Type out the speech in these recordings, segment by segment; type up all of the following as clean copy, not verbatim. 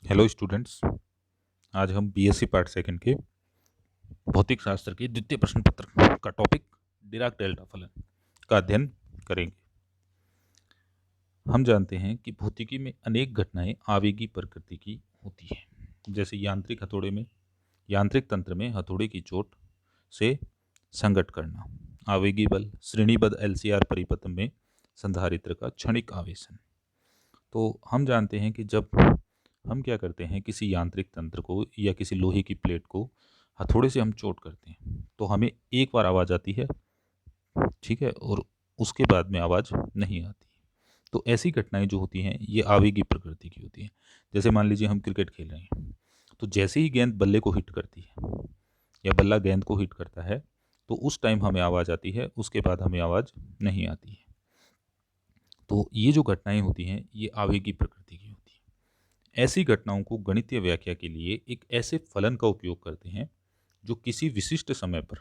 Hello students. आज हम BSc part second के भौतिक शास्त्र के द्वितीय प्रश्न पत्र का टॉपिक डिराक डेल्टा फलन का अध्ययन करेंगे। हम जानते हैं कि भौतिकी में अनेक घटनाएं आवेगी प्रकृति की होती हैं। जैसे यांत्रिक तंत्र में हथौड़े की चोट से संघट करना, आवेगी बल, श्रेणीबद्ध एलसीआर परिपथ में संधारित्र का क्षणिक आवेशन। तो हम जानते हैं कि जब हम क्या करते हैं, किसी यांत्रिक तंत्र को या किसी लोहे की प्लेट को हथौड़े से हम चोट करते हैं तो हमें एक बार आवाज़ आती है, ठीक है, और उसके बाद में आवाज़ नहीं आती। तो ऐसी घटनाएं जो होती हैं ये आवेगी प्रकृति की होती हैं। जैसे मान लीजिए हम क्रिकेट खेल रहे हैं, तो जैसे ही गेंद बल्ले को हिट करती है या बल्ला गेंद को हिट करता है तो उस टाइम हमें आवाज़ आती है, उसके बाद हमें आवाज़ नहीं आती है। तो ये जो घटनाएं होती हैं ये आवेगी प्रकृति की होती हैं। ऐसी घटनाओं को गणितीय व्याख्या के लिए एक ऐसे फलन का उपयोग करते हैं जो किसी विशिष्ट समय पर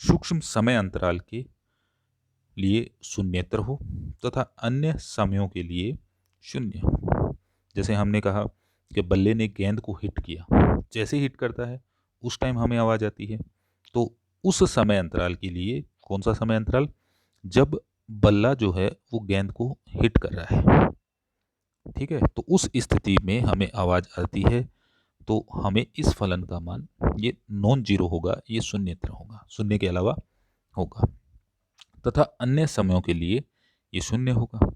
सूक्ष्म समय अंतराल के लिए शून्येतर हो तथा अन्य समयों के लिए शून्य हो। जैसे हमने कहा कि बल्ले ने गेंद को हिट किया, जैसे हिट करता है उस टाइम हमें आवाज़ आती है। तो उस समय अंतराल के लिए, कौन सा समय अंतराल, जब बल्ला जो है वो गेंद को हिट कर रहा है, ठीक है, तो उस स्थिति में हमें आवाज़ आती है। तो हमें इस फलन का मान ये नॉन जीरो होगा, ये शून्येतर होगा, शून्य के अलावा होगा, तथा अन्य समयों के लिए ये शून्य होगा।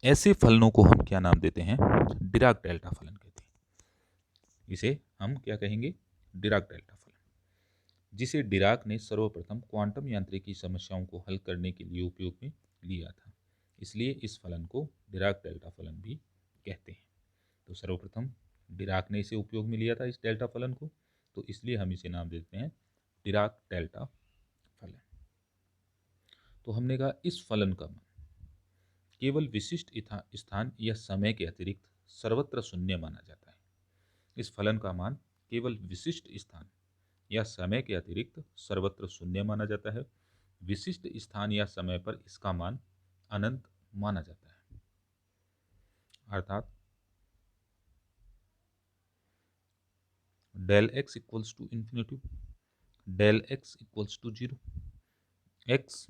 ऐसे फलनों को हम क्या नाम देते हैं? डिराक डेल्टा फलन कहते हैं। इसे हम क्या कहेंगे? डिराक डेल्टा फलन, जिसे डिराक ने सर्वप्रथम क्वांटम यांत्रिकी समस्याओं को हल करने के लिए उपयोग में लिया था। इसलिए इस फलन को डिराक डेल्टा फलन भी कहते हैं। तो सर्वप्रथम डिराक ने इसे उपयोग में लिया था, इस डेल्टा फलन को, तो इसलिए हम इसे नाम देते हैं डिराक डेल्टा फलन। तो हमने कहा इस फलन का मान केवल विशिष्ट स्थान या समय के अतिरिक्त सर्वत्र शून्य माना जाता है। इस फलन का मान केवल विशिष्ट स्थान या समय के अतिरिक्त सर्वत्र शून्य माना जाता है। विशिष्ट स्थान या समय पर इसका मान अनंत माना जाता है। अर्थात del x equals to infinity, del x equals to zero. X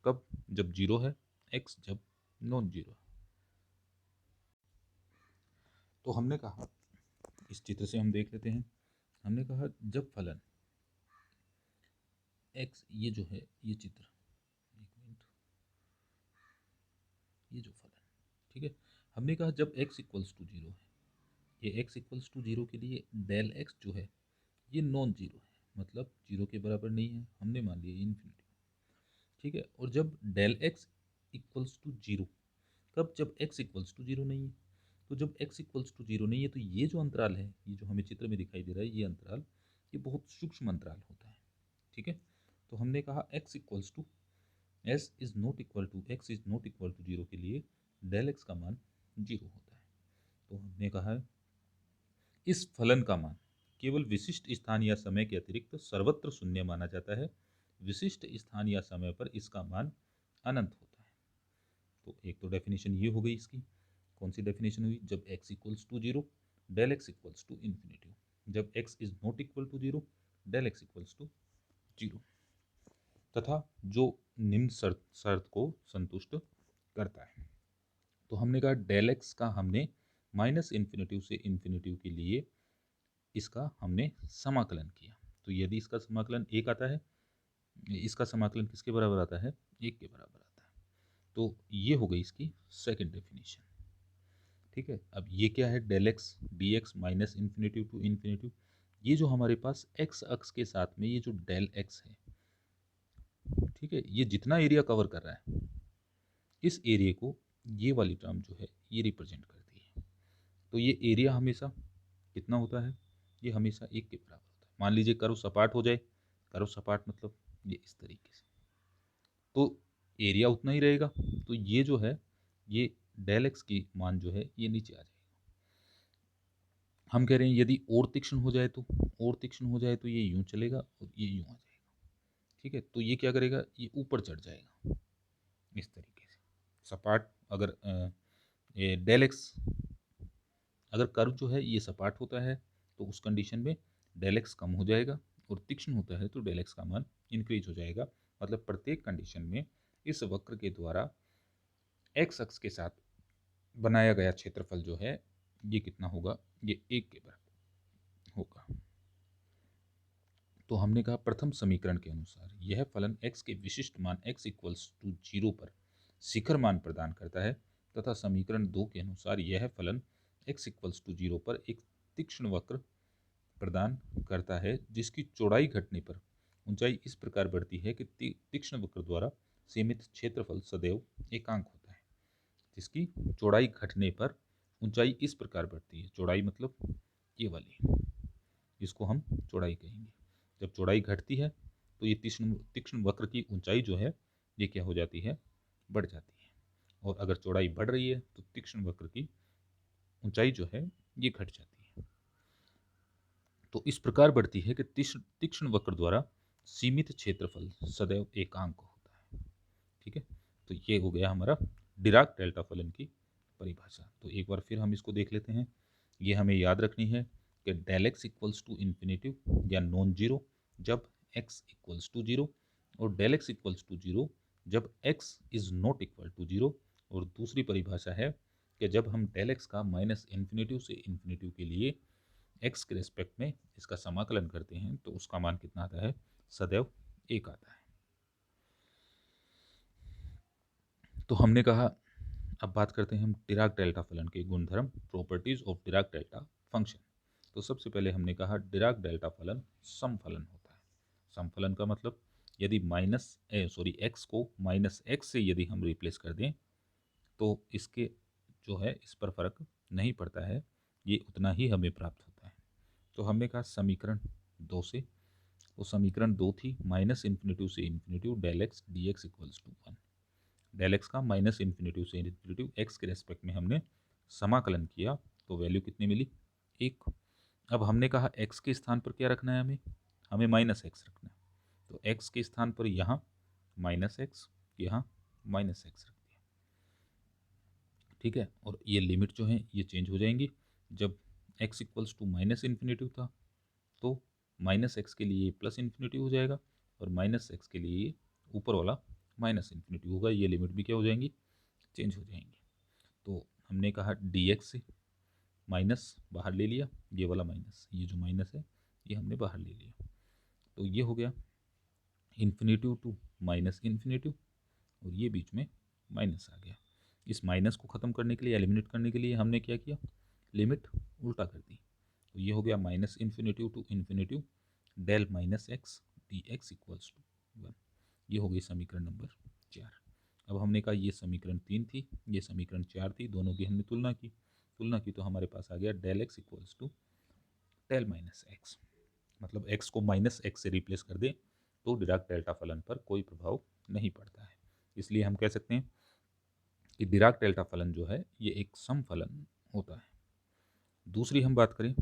कब? जब जीरो है, एक्स जब नॉन जीरो है। तो हमने कहा, इस चित्र से हम देख लेते हैं, हमने कहा जब फलन एक्स, ये जो है ये चित्र, एक मिनट, ये जो फलन, ठीक है, हमने कहा जब एक्स इक्वल्स टू जीरो है, ये एक्स इक्वल्स टू जीरो के लिए डेल एक्स जो है ये नॉन जीरो है, मतलब जीरो के बराबर नहीं है, हमने मान लिया इन्फिनिटी, ठीक है। और जब del x equals to zero, कब? जब एक्स इक्वल्स टू जीरो नहीं है। तो जब एक्स इक्वल्स टू जीरो नहीं है तो ये जो अंतराल है, ये जो हमें चित्र में दिखाई दे रहा है, ये अंतराल ये बहुत सूक्ष्म अंतराल होता है, ठीक है। तो हमने कहा x equals to s is not equal to x is not equal to zero के लिए डेल एक्स का मान जीरो होता है। तो हमने कहा है इस फलन का मान केवल विशिष्ट स्थान या समय के अतिरिक्त सर्वत्र शून्य माना जाता है। विशिष्ट स्थान या समय पर इसका मान अनंत होता है। तो एक तो डेफिनेशन ये हो गई इसकी। कौन सी डेफिनेशन हुई? जब x equals to zero del x equals to infinity, जब x is not equal to zero del x equals to zero, तथा जो निम्न शर्त को संतुष्ट करता है। तो हमने कहा डेल एक्स का हमने माइनस इन्फिनिटी से इन्फिनिटी के लिए इसका हमने समाकलन किया। तो यदि इसका समाकलन एक आता है, इसका समाकलन किसके बराबर आता है? एक के बराबर आता है। तो ये हो गई इसकी सेकंड डेफिनेशन, ठीक है। अब ये क्या है? Del x D x minus infinity to infinity. ये जो हमारे पास एक्स अक्ष के साथ में ये जो डेल एक्स है, ठीक है, ये जितना एरिया कवर कर रहा है, इस एरिया को ये वाली टर्म जो है ये रिप्रेजेंट करती है। तो ये एरिया हमेशा कितना होता है? ये हमेशा एक के बराबर होता है। मान लीजिए कर्व सपाट हो जाए, कर्व सपाट मतलब ये इस तरीके से, तो एरिया उतना ही रहेगा। तो ये जो है ये डेल एक्स की मान जो है ये नीचे आ जाएगा। हम कह रहे हैं यदि और तीक्ष्ण हो जाए तो, और तीक्ष्ण हो जाए तो ये यूं चलेगा और ये यूं आ जाएगा, ठीक है। तो ये क्या करेगा? ये ऊपर चढ़ जाएगा इस तरीके से। सपाट अगर ये डेल एक्स अगर कर्व जो है ये सपाट होता है तो उस कंडीशन में डेल एक्स कम हो जाएगा, और तीक्ष्ण होता है तो डेल एक्स का मान इंक्रीज हो जाएगा। मतलब प्रत्येक कंडीशन में इस वक्र के द्वारा एक्स अक्ष के साथ बनाया गया क्षेत्रफल जो है ये कितना होगा, ये 1 के बराबर होगा। तो हमने कहा प्रथम समीकरण के अनुसार यह फलन x के विशिष्ट मान x इक्वल्स टू 0 पर शिखर मान प्रदान करता है, तथा समीकरण 2 के अनुसार यह फलन x इक्वल्स टू 0 पर एक तीक्ष्ण वक्र प्रदान करता है जिसकी चौड़ाई घटने पर ऊंचाई इस प्रकार बढ़ती है कि तीक्ष्ण वक्र द्वारा सीमित क्षेत्रफल सदैव एकांक होता है। जिसकी चौड़ाई घटने पर ऊंचाई इस प्रकार बढ़ती है, चौड़ाई मतलब ये वाली, इसको हम चौड़ाई कहेंगे। जब चौड़ाई घटती है तो ये तीक्ष्ण वक्र की ऊंचाई जो है ये क्या हो जाती है, बढ़ जाती है। और अगर चौड़ाई बढ़ रही है तो तीक्ष्ण वक्र की ऊंचाई जो है ये घट जाती है। तो इस प्रकार बढ़ती है कि तीक्ष्ण वक्र द्वारा सीमित क्षेत्रफल सदैव एकांक होता है। ठीक है, तो ये हो गया हमारा डिराक डेल्टा फलन की परिभाषा। तो एक बार फिर हम इसको देख लेते हैं। ये हमें याद रखनी है कि del x equals to infinitive या नॉन जीरो जब एक्स इक्वल्स टू जीरो, और del x equals to zero जब X is not equal to zero. और दूसरी परिभाषा है कि जब हम डेल एक्स का माइनस इन्फिनेटिव से इन्फिनेटिव के लिए एक्स के रेस्पेक्ट में इसका समाकलन करते हैं तो उसका मान कितना आता है, सदैव 1 आता है। तो हमने कहा अब बात करते हैं हम डिराक डेल्टा फलन के गुणधर्म, properties of Dirac delta function. तो सबसे पहले हमने कहा डिराक डेल्टा फलन सम फलन होता है। सम फलन का मतलब यदि एक्स को माइनस एक्स से यदि हम रिप्लेस कर दें तो इसके जो है इस पर फर्क नहीं पड़ता है, ये उतना ही हमें प्राप्त होता है। तो हमने कहा समीकरण 2 से, तो समीकरण 2 थी माइनस इन्फिनेटिव से infinitive del x D x equals to 1। Del x का माइनस इन्फिनेटिव से इन्फिनेटिव एक्स के रेस्पेक्ट में हमने समाकलन किया तो वैल्यू कितनी मिली, 1। अब हमने कहा एक्स के स्थान पर क्या रखना है, हमें हमें माइनस एक्स रखना है। तो एक्स के स्थान पर यहाँ माइनस एक्स, यहाँ माइनस एक्स रख दिया। ठीक है, और ये लिमिट जो है ये चेंज हो जाएंगी। जब x equals to minus infinitive था तो माइनस एक्स के लिए प्लस इन्फिनेटिव हो जाएगा, और माइनस एक्स के लिए ऊपर वाला माइनस इन्फिनेटिव होगा। ये लिमिट भी क्या हो जाएंगी, चेंज हो जाएंगी। तो हमने कहा डी एक्स से माइनस बाहर ले लिया, ये वाला माइनस, ये जो माइनस है ये हमने बाहर ले लिया। तो ये हो गया इन्फिनेटिव टू माइनस इन्फिनेटिव, और ये बीच में माइनस आ गया। इस माइनस को ख़त्म करने के लिए, एलिमिनेट करने के लिए हमने क्या किया, लिमिट उल्टा कर दी। तो ये हो गया minus infinitive to infinitive del minus x D x equals to 1। ये हो गई समीकरण नंबर 4। अब हमने कहा ये समीकरण 3 थी, ये समीकरण 4 थी, दोनों की हमने तुलना की तो हमारे पास आ गया del x equals to del minus x. मतलब एक्स को माइनस एक्स से रिप्लेस कर दें तो डिराक डेल्टा फलन पर कोई प्रभाव नहीं पड़ता है। इसलिए हम कह सकते हैं कि डिराक डेल्टा फलन जो है ये एक सम फलन होता है। दूसरी हम बात करें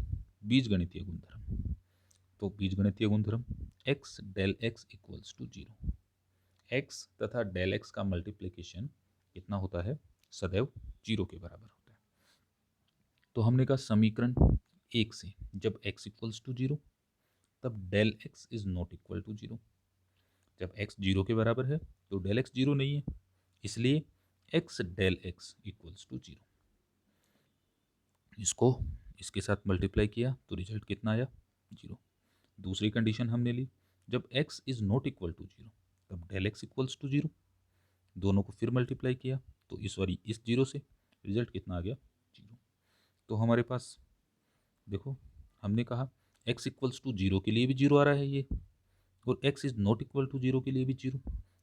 बीजगणितीय गुणधर्म। तो बीजगणितीय गुणधर्म x del x equals to 0। X तथा डेल एक्स का मल्टीप्लिकेशन कितना होता है, सदैव 0 के बराबर होता है। तो हमने कहा समीकरण 1 से जब x इक्वल्स टू 0 तब del x is not equal to 0। जब x 0 के बराबर है तो डेल एक्स 0 नहीं है, इसलिए x del x equals to 0। इसको इसके साथ मल्टीप्लाई किया तो रिजल्ट कितना आया, 0। दूसरी कंडीशन हमने ली जब x is not equal to 0 तब डेल एक्स इक्वल्स टू 0। दोनों को फिर मल्टीप्लाई किया तो इस बारी इस 0 से रिजल्ट कितना आ गया, 0। तो हमारे पास देखो हमने कहा x इक्वल्स टू 0 के लिए भी 0 आ रहा है ये, और x is not equal to 0 के लिए भी 0।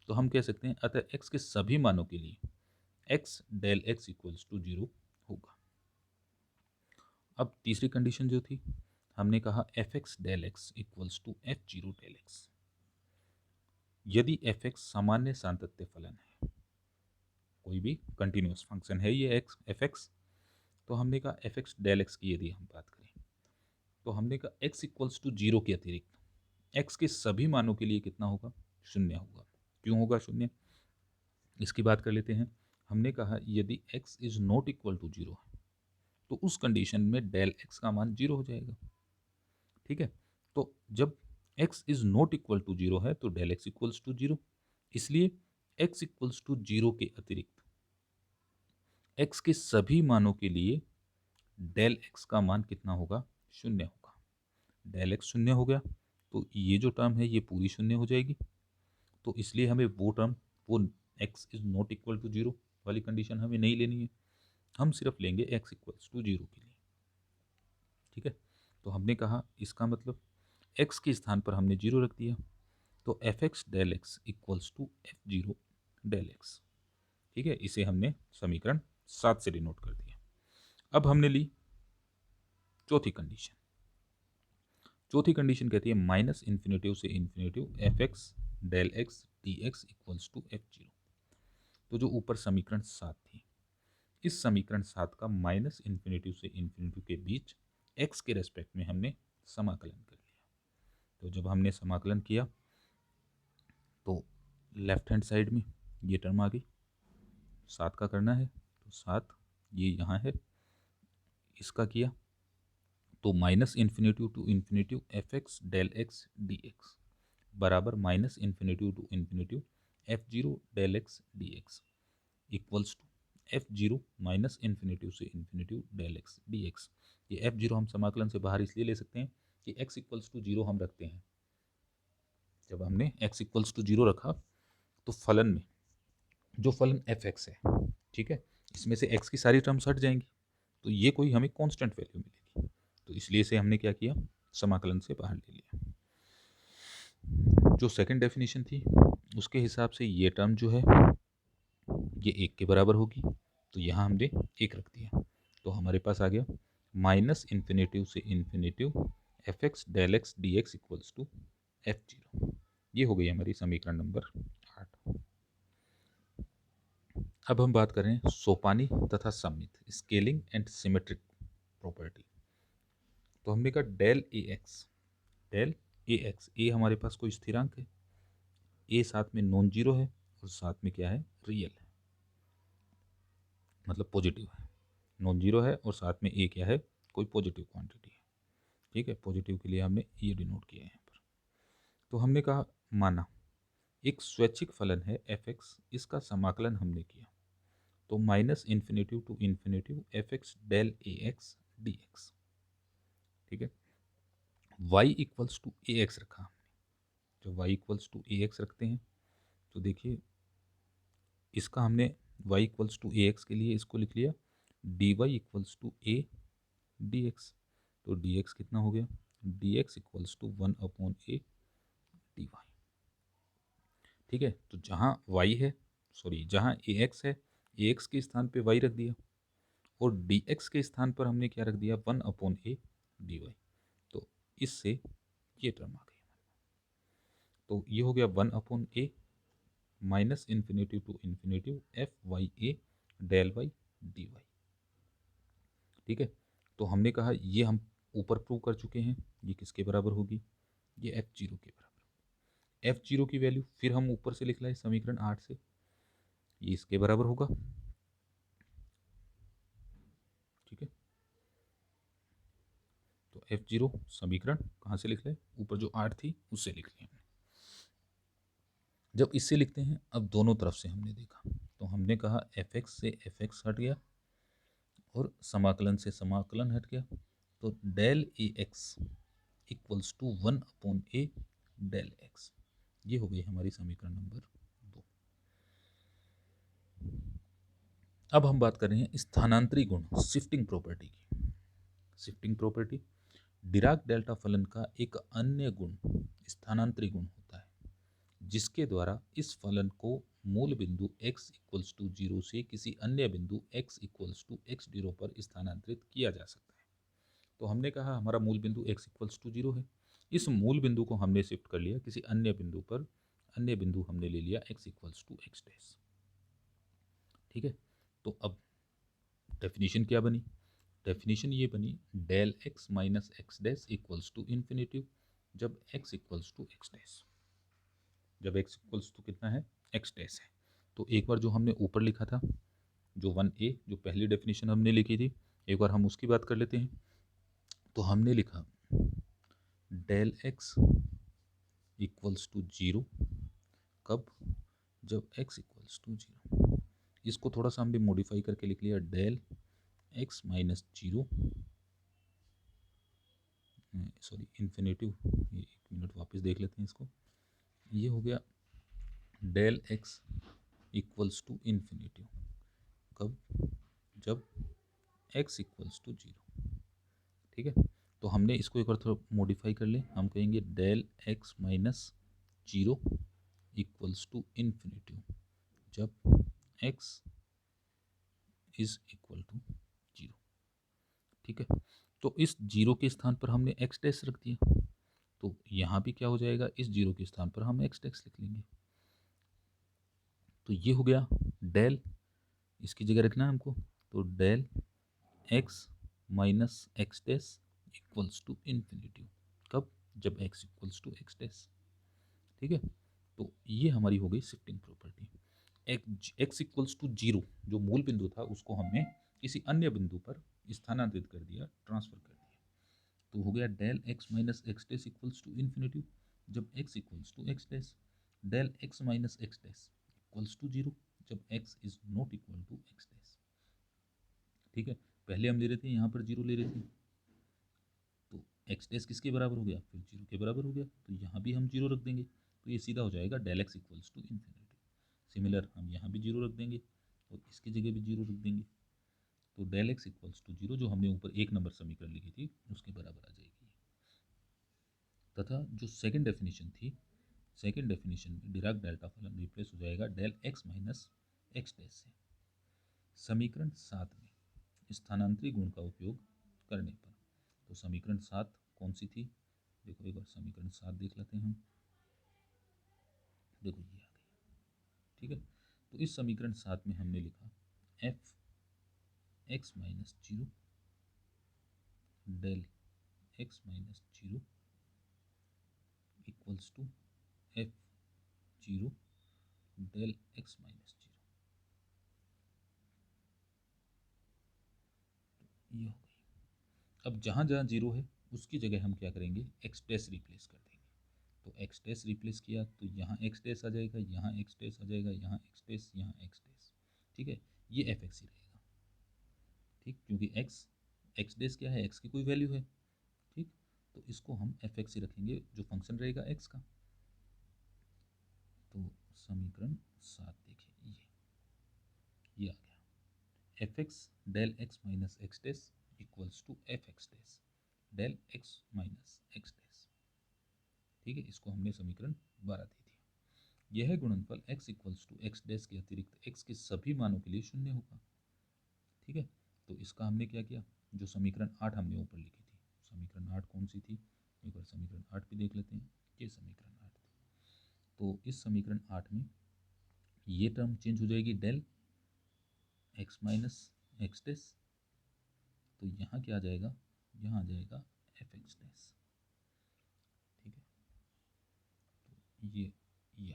तो हम कह सकते हैं अतः x के सभी मानों के लिए x del x equals to 0 होगा। अब तीसरी कंडीशन जो थी हमने कहा f x del x equals to f zero del x. यदि एफ एक्स सामान्य सातत्य फलन है, कोई भी कंटिन्यूस फंक्शन है ये एक्स एफ एक्स, तो हमने कहा एफ एक्स डेल एक्स की यदि हम बात करें तो हमने कहा एक्स इक्वल्स टू 0 के अतिरिक्त एक्स के सभी मानों के लिए कितना होगा, 0 होगा। क्यों होगा 0, इसकी बात कर लेते हैं। हमने कहा यदि x is not equal to 0 है तो उस कंडीशन में डेल एक्स का मान 0 हो जाएगा। ठीक है, तो जब x is not equal to 0 है तो डेल एक्स इक्वल्स टू 0, इसलिए x इक्वल्स टू 0 के अतिरिक्त x के सभी मानों के लिए डेल x का मान कितना होगा? 0 होगा। डेल x 0 हो गया तो ये जो टर्म है ये पूरी 0 हो जाएगी। तो इसलिए हमें वो टर्म, वो x is not equal to 0 वाली कंडीशन हमें नहीं लेनी है, हम सिर्फ लेंगे x इक्वल्स टू 0 के लिए। ठीक है, तो हमने कहा इसका मतलब x के स्थान पर हमने 0 रख दिया, तो f x del x equals to F0 del x. ठीक है, इसे हमने समीकरण 7 से डिनोट कर दिया। अब हमने ली चौथी कंडीशन। चौथी कंडीशन कहती है माइनस इन्फिनेटिव से infinitive F x del x D x equals to F0। तो जो ऊपर समीकरण 7 थी, इस समीकरण 7 का माइनस इन्फिनेटिव से इन्फिनेटिव के बीच x के रेस्पेक्ट में हमने समाकलन कर लिया। तो जब हमने समाकलन किया तो लेफ्ट हैंड साइड में ये टर्म आ गई, 7 का करना है तो 7 ये यहाँ है, इसका किया तो minus infinitive to infinitive F x del x D X बराबर minus infinitive to infinitive F0 del x D x equals to F0 minus infinitive से infinitive del x D X. ये F0 हम समाकलन से बाहर इसलिए ले सकते हैं कि x इक्वल्स टू 0 हम रखते हैं। जब हमने x इक्वल्स टू 0 रखा तो फलन में जो फलन एफ एक्स है, ठीक है, इसमें से x की सारी टर्म्स हट जाएंगी, तो ये कोई हमें कांस्टेंट वैल्यू मिलेगी। तो इसलिए से हमने क्या किया, समाकलन से बाहर ले लिया। जो सेकंड डेफिनेशन थी उसके हिसाब से ये टर्म जो है ये 1 के बराबर होगी, तो यहाँ हमने 1 रख दिया, तो हमारे पास आ गया माइनस इन्फिनेटिव से infinitive F x del x D x equals to F0। ये हो गई हमारी समीकरण नंबर 8। अब हम बात कर रहे हैं सोपानी तथा सममित, स्केलिंग एंड सिमेट्रिक प्रॉपर्टी। तो हमने कहा del a x, del a x, ए हमारे पास कोई स्थिरांक है, ए साथ में नॉन जीरो है और साथ में क्या है, रियल है, मतलब पॉजिटिव है। नॉन जीरो है और साथ में ए क्या है, कोई पॉजिटिव क्वांटिटी है। ठीक है, पॉजिटिव के लिए हमने ये डिनोट किया है यहाँ पर। तो हमने कहा माना एक स्वैच्छिक फलन है एफ एक्स, इसका समाकलन हमने किया तो minus infinitive to infinitive F x del a x D x. ठीक है, y equals to a x रखा हमने। जब y equals to a x रखते हैं तो देखिए इसका हमने y equals to a x के लिए इसको लिख लिया dy equals to a d x. तो डी एक्स कितना हो गया, d x equals to 1/a dy। ठीक है, तो जहाँ y है, सॉरी जहाँ ए एक्स है, ए एक्स के स्थान पे y रख दिया और डी एक्स के स्थान पर हमने क्या रख दिया, 1/a dy। तो इससे ये टर्म आ गई, तो ये हो गया 1/a minus infinitive to infinitive f y a del y d y. ठीक है, तो हमने कहा ये हम ऊपर प्रूव कर चुके हैं, ये किसके बराबर होगी, ये F0 के बराबर। F0 की वैल्यू फिर हम ऊपर से लिख लाए समीकरण 8 से, ये इसके बराबर होगा। ठीक है, तो F0 समीकरण कहाँ से लिख लाए, ऊपर जो 8 थी उससे लिख लिया हमने। जब इससे लिखते हैं, अब दोनों तरफ से हमने देखा तो हमने कहा एफ एक्स से एफ एक्स हट गया और समाकलन से समाकलन हट गया, तो del a x equals to 1/a del x. ये हो गई हमारी समीकरण नंबर 2। अब हम बात कर रहे हैं स्थानांतरी गुण, शिफ्टिंग प्रॉपर्टी की। शिफ्टिंग प्रॉपर्टी डिराक डेल्टा फलन का एक अन्य गुण स्थानांतरी गुण होता है, जिसके द्वारा इस फलन को मूल बिंदु x इक्वल्स टू 0 से किसी अन्य बिंदु x इक्वल्स टू x0 पर स्थानांतरित किया जा सकता है। तो हमने कहा हमारा मूल बिंदु x इक्वल्स टू 0 है, इस मूल बिंदु को हमने शिफ्ट कर लिया किसी अन्य बिंदु पर, अन्य बिंदु हमने ले लिया x equals to x dash. ठीक है, तो अब डेफिनेशन क्या बनी, डेफिनेशन ये बनी del x minus x dash equals to infinitive जब x equals to x dash, जब x इक्वल्स टू कितना है, x डैश है। तो एक बार जो हमने ऊपर लिखा था, जो 1a, जो पहली डेफिनेशन हमने लिखी थी एक बार हम उसकी बात कर लेते हैं। तो हमने लिखा del x equals to zero कब, जब x इक्वल्स टू जीरो। इसको थोड़ा सा हमने मॉडिफाई करके लिख लिया del x minus zero, sorry infinitive, ये 1 मिनट वापस देख लेते हैं इसको। ये हो गया del x equals to infinitive कब, जब x इक्वल्स टू जीरो। ठीक है, तो हमने इसको एक बार थोड़ा मॉडिफाई कर ले, हम कहेंगे del x minus zero equals to infinitive जब x is equal to zero. ठीक है, तो इस जीरो के स्थान पर हमने x डैश रख दिया, तो यहाँ भी क्या हो जाएगा, इस जीरो के स्थान पर हम x डैश लिख लेंगे। तो ये हो गया डेल, इसकी जगह रखना है हमको, तो del x minus x dash equals to infinitive कब, जब x equals to x dash. ठीक है, तो ये हमारी हो गई shifting property. X equals to zero जो मूल बिंदु था उसको हमने किसी अन्य बिंदु पर स्थानांतरित कर दिया, ट्रांसफर कर दिया। तो हो गया del x minus x dash equals to infinitive जब x equals to x dash, del x minus x dash equals to zero जब x is not equal to x dash. ठीक है, पहले हम ले रहे थे यहाँ पर जीरो ले रहे थे, तो एक्स डैश किसके बराबर हो गया, फिर जीरो के बराबर हो गया, तो यहाँ भी हम जीरो रख देंगे, तो ये सीधा हो जाएगा del x equals to infinitive. Similar हम यहाँ भी जीरो रख देंगे और इसकी जगह भी जीरो रख देंगे, तो del x equals to zero जो हमने ऊपर 1 नंबर समीकरण लिखी थी उसके बराबर आ जाएगी। तथा जो सेकंड डेफिनेशन थी, सेकंड डेफिनेशन में डिराक डेल्टा फलन रिप्लेस हो जाएगा del x minus x dash से समीकरण 7 में स्थानांतरी गुण का उपयोग करने पर। तो समीकरण 7 कौन सी थी, देखो एक बार समीकरण 7 देख लेते हैं हम। देखो ये आ गई। ठीक है, तो इस समीकरण 7 में हमने लिखा f x minus zero del x minus zero equals to f zero del x minus zero. ये हो गई। अब जहाँ जहाँ जीरो है उसकी जगह हम क्या करेंगे, एक्स डैश रिप्लेस कर देंगे। तो एक्स डैश रिप्लेस किया तो यहाँ एक्स डैश आ जाएगा, यहाँ एक्स डैश आ जाएगा, यहाँ एक्स डैश, यहाँ एक्स डैश। ठीक है, ये एफ एक्स ही रहेगा। ठीक, क्योंकि एक्स एक्स डैश क्या है, एक्स की कोई वैल्यू है। ठीक, तो इसको हम एफ एक्स ही रखेंगे जो फंक्शन रहेगा एक्स का। तो समीकरण 7 देखिए ये आ गया f x del x minus x dash equals to f x dash del x minus x dash. ठीक है, इसको हमने समीकरण 12 दे दिया। यह गुणनफल x equals to x dash के अतिरिक्त x के सभी मानों के लिए शून्य होगा। ठीक है, तो इसका हमने क्या किया, जो समीकरण 8 हमने ऊपर लिखी थी, समीकरण 8 कौन सी थी, एक बार समीकरण 8 भी देख लेते हैं। ये समीकरण 8 थी, तो इस समीकरण 8 में ये टर्म चेंज हो जाएगी del x minus x dash, तो यहाँ क्या आ जाएगा, यहाँ आ जाएगा एफ एक्स डैश। ठीक है, तो ये आ गई,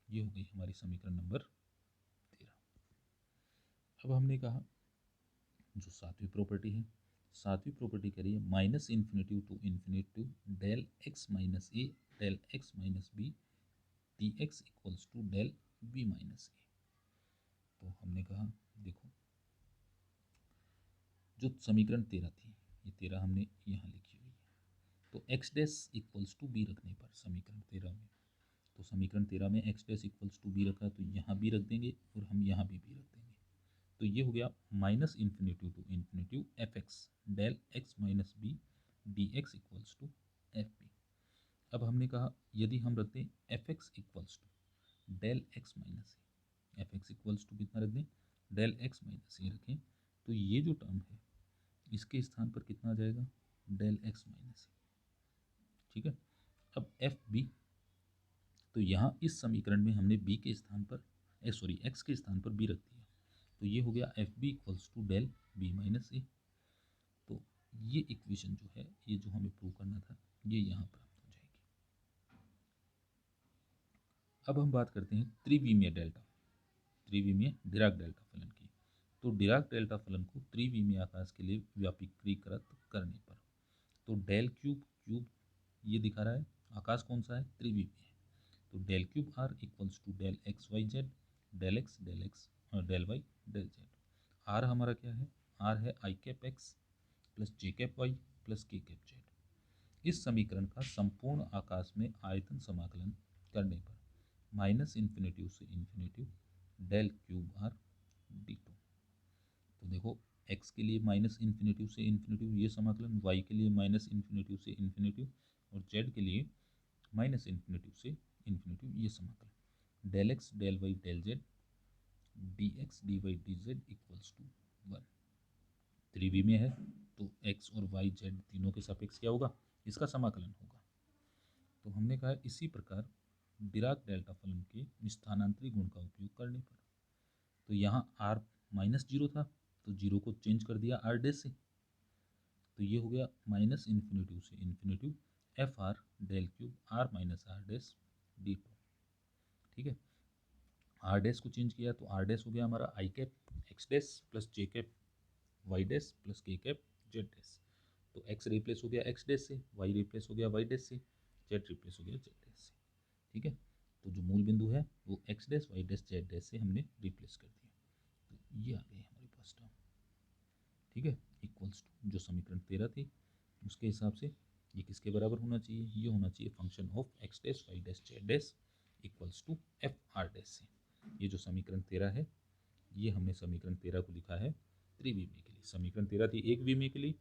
ये हो गई हमारी समीकरण नंबर 13। अब हमने कहा जो 7वीं प्रॉपर्टी है, 7वीं प्रॉपर्टी करिए minus infinitive to infinitive del x minus A del x minus B D x equals to del B minus A. तो हमने कहा देखो जो समीकरण 13 थी, ये 13 हमने यहाँ लिखी हुई है, तो x dash equals to b रखने पर समीकरण 13 में, तो समीकरण 13 में x dash equals to b रखा, तो यहाँ भी रख देंगे और हम यहाँ भी रख देंगे। तो ये हो गया minus infinitive to infinitive F x del x minus B D x equals to f b. अब हमने कहा यदि हम रख दें f x equals to del x minus a, f x equals to कितना रख दें, डेल एक्स माइनस ए रखें, तो ये जो टर्म है इसके स्थान पर कितना आ जाएगा, डेल एक्स माइनस ए। ठीक है, अब एफ बी, तो यहाँ इस समीकरण में हमने बी के स्थान पर सॉरी एक्स के स्थान पर बी रख दिया, तो ये हो गया F B equals to del B minus A. तो ये इक्वेशन जो है, ये जो हमें प्रूव करना था, ये यहाँ प्राप्त हो जाएगी। अब हम बात करते हैं त्रिविमीय डेल्टा, त्रिविमीय डिराक डेल्टा फलन की। तो डिराक डेल्टा फलन को त्रिविमीय आकाश के लिए व्यापकीकृत करने पर, तो डेल क्यूब क्यूब ये दिखा रहा है आकाश कौन सा है, त्रिविमीय है। तो del cube R equals to del X Y Z, del X और del Y del Z. R हमारा क्या है, आर है I cap X plus J cap Y plus K cap Z. इस समीकरण का संपूर्ण आकाश में आयतन समाकलन करने पर माइनस इन्फिनिटी से infinity del cube r d two. तो देखो x के लिए माइनस इन्फिनिटी से इन्फिनिटी ये समाकलन, y के लिए माइनस इन्फिनिटी से इन्फिनिटी और z के लिए माइनस इन्फिनिटी से इन्फिनिटी ये समाकलन। Del x del Y del z d x d y d z equals to 1। त्रिवी में है तो x और y z तीनों के सापेक्ष क्या होगा, इसका समाकलन होगा। तो हमने कहा इसी प्रकार डिराक डेल्टा फलन के स्थानांतरी गुण का उपयोग करने पर, तो यहाँ r माइनस जीरो था तो जीरो को चेंज कर दिया आर डैश से, तो ये हो गया माइनस इन्फिनिटी से infinity f r del cube r minus r dash d two. ठीक है, आर डैश को चेंज किया तो आर डैश हो गया हमारा आई cap x dash plus J cap Y dash plus K cap Z dash. तो एक्स रिप्लेस हो गया एक्स डैश से, वाई रिप्लेस हो गया वाई डैश से, जेड रिप्लेस हो गया जेड डैश से। ठीक है, तो जो मूल बिंदु है वो x dash y dash z dash से हमने रिप्लेस कर दिया, तो ये आ गई हमारे पास टर्म। ठीक है, इक्वल्स टू जो समीकरण 13 थी उसके हिसाब से ये किसके बराबर होना चाहिए, ये होना चाहिए function of x dash y dash z dash equals to f r dash से। ये जो समीकरण 13 है ये हमने समीकरण 13 को लिखा है त्रिविमीय के लिए। समीकरण 13 थी एक विमीय के लिए,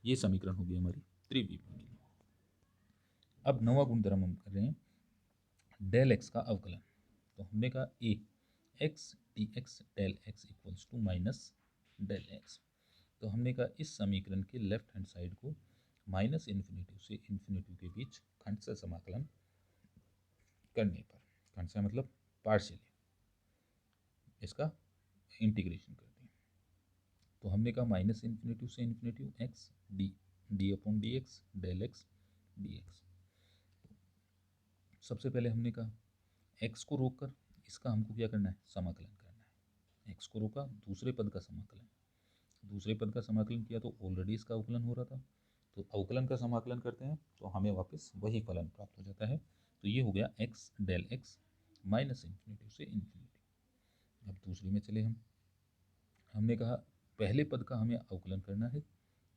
ये समीकरण हो गई हमारी त्रिविमीय के लिए। अब नवा गुणधर्म हम कर रहे हैं डेल एक्स का अवकलन। तो हमने कहा A x D x del x equals to minus del X. तो हमने कहा इस समीकरण के लेफ्ट हैंड साइड को माइनस इन्फिनिटी से इन्फिनिटी के बीच खंड समाकलन करने पर, खंड मतलब पार्शियली इसका इंटीग्रेशन कर दें, तो हमने कहा माइनस इन्फिनिटी से infinity x d d upon D x del x D x. सबसे पहले हमने कहा एक्स को रोककर इसका हमको क्या करना है, समाकलन करना है। एक्स को रोका, दूसरे पद का समाकलन, दूसरे पद का समाकलन किया तो ऑलरेडी इसका अवकलन हो रहा था, तो अवकलन का समाकलन करते हैं तो हमें वापस वही फलन प्राप्त हो जाता है। तो ये हो गया x del x minus infinity से इन्फिनिटी। अब दूसरी में चले हम, हमने कहा पहले पद का हमें अवकलन करना है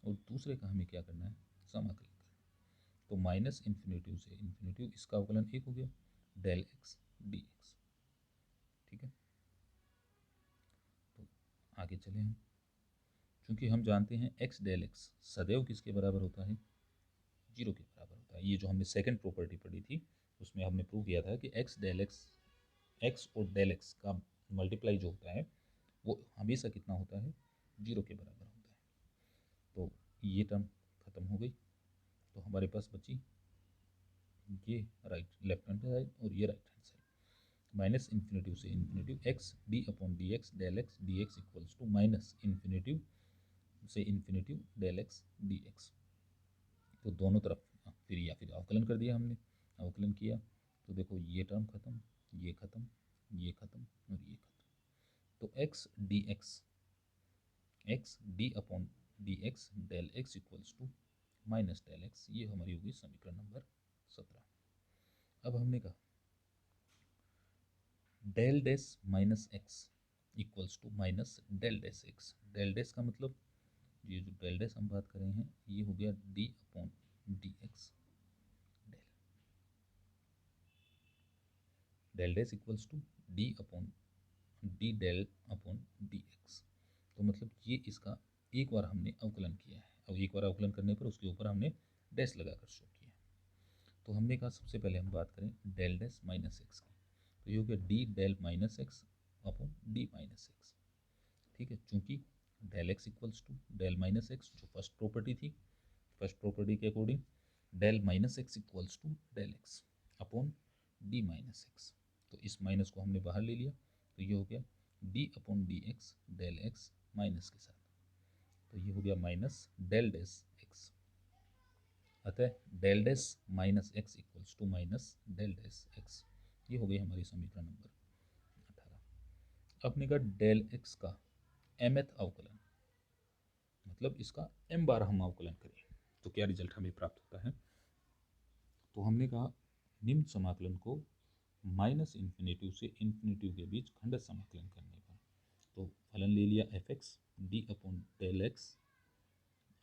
और दूसरे का हमें क्या करना है, समाकलन करना है। तो माइनस इन्फिनिटी से इन्फिनिटी इसका अवकलन एक हो गया डेल एक्स डी एक्स। ठीक है, तो आगे चले हम, क्योंकि हम जानते हैं एक्स डेल एक्स सदैव किसके बराबर होता है, जीरो के बराबर होता है। ये जो हमने सेकंड प्रॉपर्टी पढ़ी थी उसमें हमने प्रूव किया था कि एक्स डेल एक्स, एक्स और डेल एक्स का मल्टीप्लाई जो होता है वो हमेशा कितना होता है, जीरो के बराबर होता है। तो ये टर्म खत्म हो गई, तो हमारे पास बची ये राइट लेफ्ट हैंड साइड और ये right hand side. Minus infinity से infinity x D upon D x del x D x equals to minus infinity से infinity del x D x. तो दोनों तरफ फिर या फिर अवकलन कर दिया हमने, अवकलन किया तो देखो ये टर्म खत्म, ये खत्म, ये खत्म और ये खत्म। तो x D upon D x del x equals to minus del x, ये हमारी होगी समीकरण नंबर 17। अब हमने कहा del dash minus x equals to minus del dash x. Del dash का मतलब ये जो डेल डैश हम बात कर रहे हैं ये हो गया d upon D x del, del dash equals to d upon d del upon D x. तो मतलब ये इसका एक बार हमने अवकलन किया है, अब एक बार अवकलन करने पर उसके ऊपर हमने डैश लगाकर शो किया। तो हमने कहा सबसे पहले हम बात करें डेल डैश माइनस एक्स की, तो ये हो गया d del minus x upon d minus x. ठीक है, चूंकि del x equals to del minus x जो फर्स्ट प्रॉपर्टी थी, फर्स्ट प्रॉपर्टी के according del minus x equals to del x upon d minus x. तो इस minus को हमने बाहर ले लिया तो ये हो गया d upon D x del x minus के साथ, तो ये हो गया माइनस डेल डैश एक्स। अतः del dash minus x equals to minus del dash x, ये हो गई हमारी समीकरण नंबर 18। अब हमने कहा डेल एक्स का mth अवकलन, मतलब इसका m बार हम अवकलन करें तो क्या रिजल्ट हमें प्राप्त होता है। तो हमने कहा निम्न समाकलन को माइनस इन्फिनेटिव से इन्फिनेटिव के बीच खंडत समाकलन करने पर, तो फलन ले लिया f x D upon del x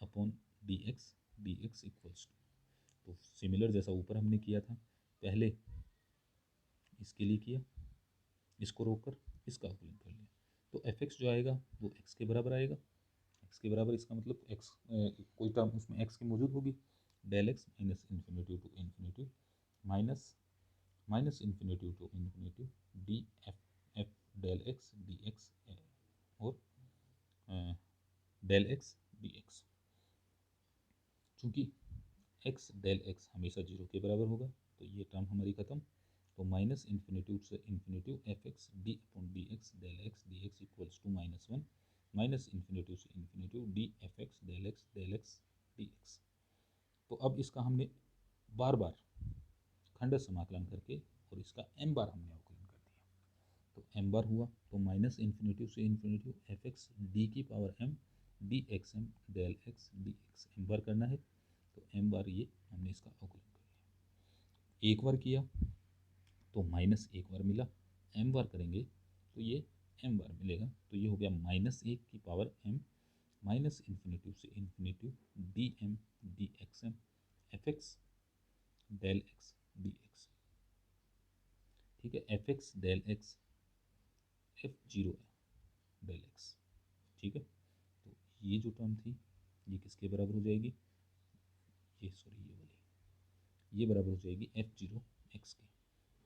upon D x equals to, तो सिमिलर जैसा ऊपर हमने किया था, पहले इसके लिए किया, इसको रोककर इसका अवकलन कर लिया, तो एफ एक्स जो आएगा वो एक्स के बराबर आएगा, एक्स के बराबर, इसका मतलब एक्स कोई टर्म उसमें एक्स की मौजूद होगी, del x minus infinitive to infinitive minus infinitive to infinitive D F del x D X और डेल एक्स डी एक्स, चूँकि एक्स डेल एक्स हमेशा जीरो के बराबर होगा तो ये टर्म हमारी खत्म, तो माइनस इन्फिनेटिव से infinitive F x D upon D x del x D x equals to -1 minus infinitive से infinitive D F x del x D x. तो अब इसका हमने बार बार खंडत समाकलन करके और इसका m बार हमने अवकलन कर दिया, तो m बार हुआ, तो माइनस इन्फिनेटिव से इन्फिनेटिव एफ एक्स डी की power m d x m del x D x m बार करना है, तो m बार ये हमने इसका अवकलन कर लिया। एक बार किया तो माइनस एक बार मिला, m बार करेंगे तो ये m बार मिलेगा, तो ये हो गया -1 की पावर m माइनस इन्फिनेटिव से infinitive d m d x m f x del x D x, ठीक है, f x del x f zero del x, ठीक है, तो ये जो टर्म थी ये किसके बराबर हो जाएगी, ये सॉरी ये वाली, ये बराबर हो जाएगी एफ जीरो एक्स के,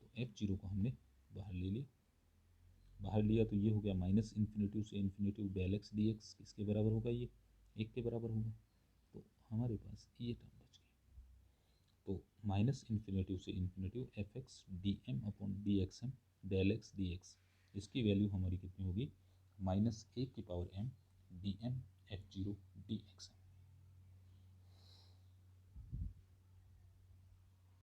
तो एफ जीरो को हमने बाहर ले लिया, बाहर लिया तो ये हो गया माइनस इन्फिनेटिव से infinitive del x D x किसके बराबर होगा, ये एक के बराबर होगा, तो हमारे पास ये टर्म बच गई, तो माइनस इन्फिनेटिव से infinitive F x d m upon D x m del x D x, इसकी वैल्यू हमारी कितनी होगी -1 की power m d m f zero d x M,